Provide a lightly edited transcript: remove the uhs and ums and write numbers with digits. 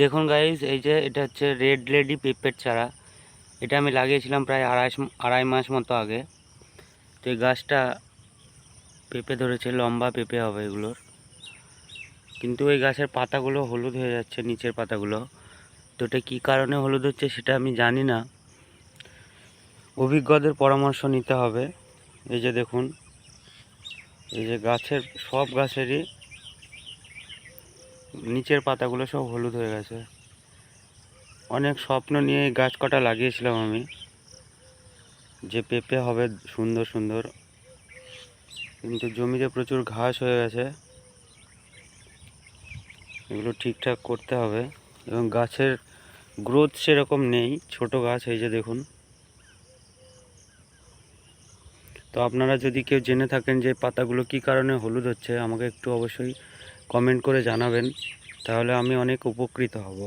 দেখুন গাইস, এই যে এটা হচ্ছে রেড লেডি পেঁপের চারা। এটা আমি লাগিয়েছিলাম প্রায় আড়াই মাস মতো আগে। তো এই গাছটা পেঁপে ধরেছে, লম্বা পেঁপে হবে এগুলোর। কিন্তু এই গাছের পাতাগুলো হলুদ হয়ে যাচ্ছে, নিচের পাতাগুলো। তো এটা কী কারণে হলুদ হচ্ছে সেটা আমি জানি না, অভিজ্ঞদের পরামর্শ নিতে হবে। এই যে দেখুন, এই যে সব গাছেরই নিচের পাতাগুলো সব হলুদ হয়ে গেছে। অনেক স্বপ্ন নিয়ে এই গাছ কটা লাগিয়েছিলাম আমি, যে পেঁপে হবে সুন্দর সুন্দর, কিন্তু জমিতে প্রচুর ঘাস হয়ে গেছে। এগুলো ঠিকঠাক করতে হবে। এবং গাছের গ্রোথ সেরকম নেই, ছোট গাছ। এই যে দেখুন। তো আপনারা যদি কেউ জেনে থাকেন যে পাতাগুলো কী কারণে হলুদ হচ্ছে, আমাকে একটু অবশ্যই কমেন্ট করে জানাবেন, তাহলে আমি অনেক উপকৃত হব।